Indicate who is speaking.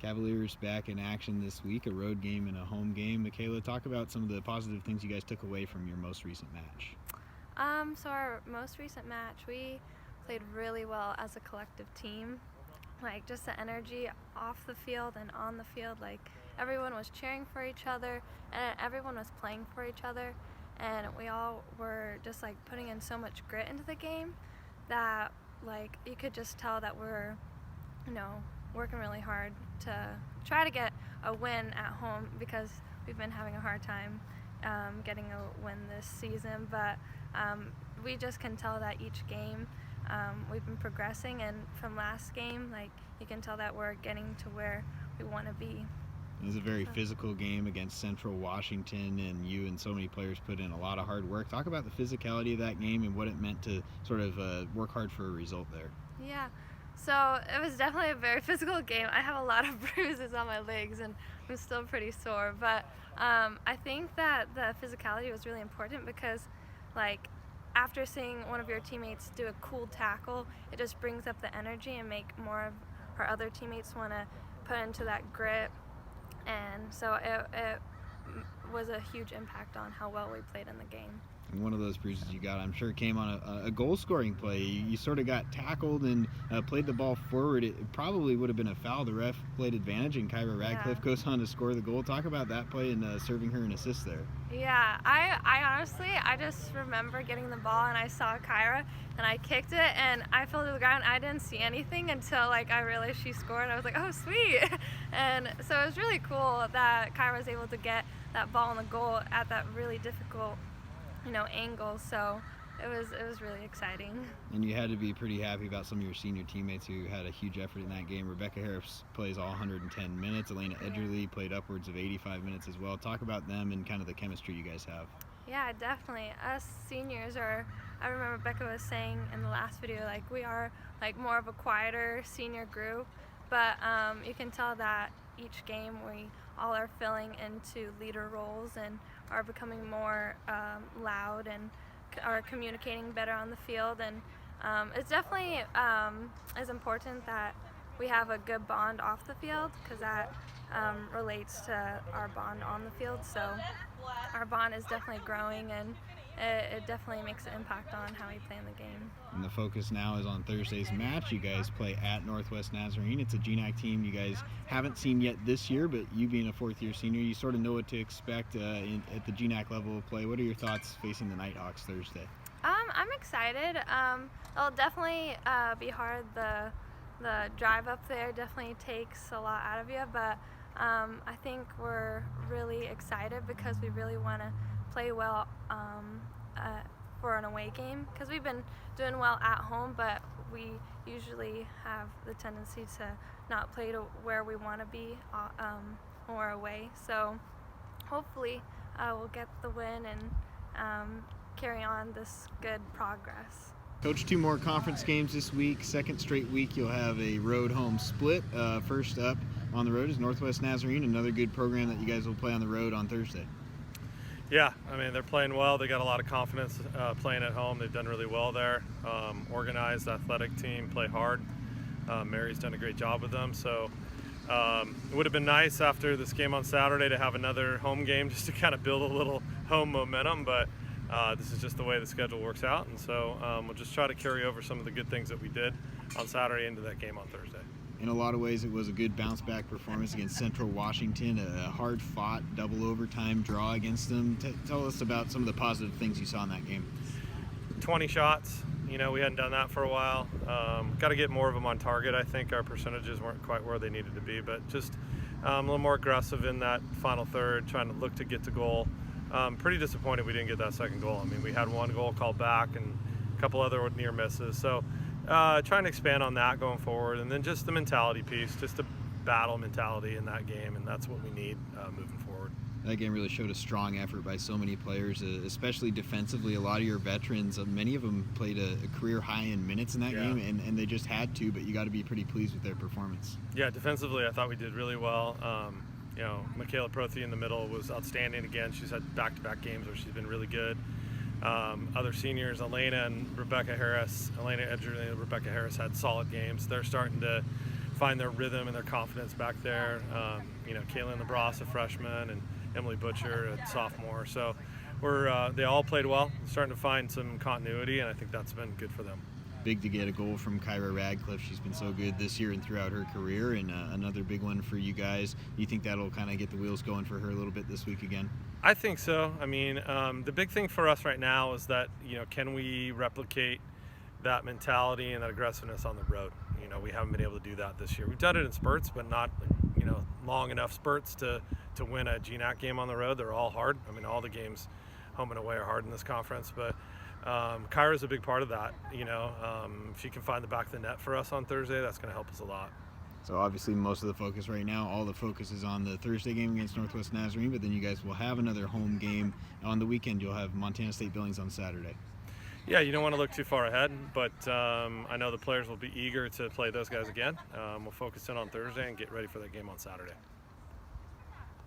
Speaker 1: Cavaliers back in action this week, a road game and a home game. Michaela, talk about some of the positive things you guys took away from your most recent match.
Speaker 2: So our most recent match, we played really well as a collective team. Like, just the energy off the field and on the field, like, everyone was cheering for each other and everyone was playing for each other, and we all were just like putting in so much grit into the game that, like, you could just tell that we're, working really hard to try to get a win at home, because we've been having a hard time getting a win this season. But we just can tell that each game we've been progressing, and from last game, like, you can tell that we're getting to where we want to be.
Speaker 1: It was a very physical game against Central Washington, and you and so many players put in a lot of hard work. Talk about the physicality of that game and what it meant to sort of work hard for a result there.
Speaker 2: Yeah, so it was definitely a very physical game. I have a lot of bruises on my legs and I'm still pretty sore, but I think that the physicality was really important because, like, after seeing one of your teammates do a cool tackle, it just brings up the energy and make more of our other teammates want to put into that grit. And so it was a huge impact on how well we played in the game.
Speaker 1: And one of those bruises you got, I'm sure, came on a goal-scoring play. You sort of got tackled and played the ball forward. It probably would have been a foul. The ref played advantage, and Kyra Radcliffe goes on to score the goal. Talk about that play and serving her an assist there.
Speaker 2: Yeah, I honestly, I just remember getting the ball and I saw Kyra and I kicked it and I fell to the ground. I didn't see anything until, like, I realized she scored. I was like, oh, sweet. And so it was really cool that Kyra was able to get that ball in the goal at that really difficult, angle. So it was really exciting.
Speaker 1: And you had to be pretty happy about some of your senior teammates who had a huge effort in that game. Rebecca Harris plays all 110 minutes. Elena Edgerly played upwards of 85 minutes as well. Talk about them and kind of the chemistry you guys have.
Speaker 2: Yeah, definitely. Us seniors I remember Becca was saying in the last video, like, we are like more of a quieter senior group, but you can tell that each game we all are filling into leader roles and are becoming more loud and are communicating better on the field. And it's definitely is important that we have a good bond off the field, because that relates to our bond on the field. So our bond is definitely growing, and it definitely makes an impact on how we play in the game.
Speaker 1: And the focus now is on Thursday's match. You guys play at Northwest Nazarene. It's a GNAC team you guys haven't seen yet this year, but you being a fourth-year senior, you sort of know what to expect at the GNAC level of play. What are your thoughts facing the Nighthawks Thursday?
Speaker 2: I'm excited. It'll definitely be hard. The drive up there definitely takes a lot out of you, but I think we're really excited because we really want to play well for an away game, because we've been doing well at home, but we usually have the tendency to not play to where we want to be when we're away. So hopefully we'll get the win and carry on this good progress.
Speaker 1: Coach, 2 more conference games this week. Second straight week you'll have a road-home split. First up on the road is Northwest Nazarene, another good program that you guys will play on the road on Thursday.
Speaker 3: Yeah, I mean, they're playing well. They got a lot of confidence playing at home. They've done really well there. Organized, athletic team, play hard. Mary's done a great job with them. So it would have been nice after this game on Saturday to have another home game just to kind of build a little home momentum, but this is just the way the schedule works out. And so we'll just try to carry over some of the good things that we did on Saturday into that game on Thursday.
Speaker 1: In a lot of ways, it was a good bounce-back performance against Central Washington, a hard-fought double overtime draw against them. Tell us about some of the positive things you saw in that game.
Speaker 3: 20 shots. We hadn't done that for a while. Got to get more of them on target. I think our percentages weren't quite where they needed to be, but just a little more aggressive in that final third, trying to look to get to goal. Pretty disappointed we didn't get that second goal. I mean, we had one goal called back and a couple other near misses. So trying to expand on that going forward, and then just the mentality piece, just a battle mentality in that game, and that's what we need moving forward.
Speaker 1: That game really showed a strong effort by so many players, especially defensively. A lot of your veterans, many of them played a career high in minutes in that game, and they just had to, but you got to be pretty pleased with their performance.
Speaker 3: Yeah, defensively I thought we did really well. Michaela Prothe in the middle was outstanding again. She's had back-to-back games where she's been really good. Other seniors, Elena Edgerly and Rebecca Harris had solid games. They're starting to find their rhythm and their confidence back there. Kaylin LeBras, a freshman, and Emily Butcher, a sophomore. So they all played well, starting to find some continuity, and I think that's been good for them.
Speaker 1: Big to get a goal from Kyra Radcliffe. She's been so good this year and throughout her career, and another big one for you guys. Do you think that'll kind of get the wheels going for her a little bit this week again?
Speaker 3: I think so. I mean, the big thing for us right now is that, can we replicate that mentality and that aggressiveness on the road? We haven't been able to do that this year. We've done it in spurts, but not, long enough spurts to win a GNAC game on the road. They're all hard. I mean, all the games home and away are hard in this conference, but Kyra's a big part of that. If she can find the back of the net for us on Thursday, that's going to help us a lot.
Speaker 1: So obviously most of the focus right now, all the focus is on the Thursday game against Northwest Nazarene, but then you guys will have another home game on the weekend. You'll have Montana State Billings on Saturday.
Speaker 3: Yeah, you don't want to look too far ahead, but I know the players will be eager to play those guys again. We'll focus in on Thursday and get ready for that game on Saturday.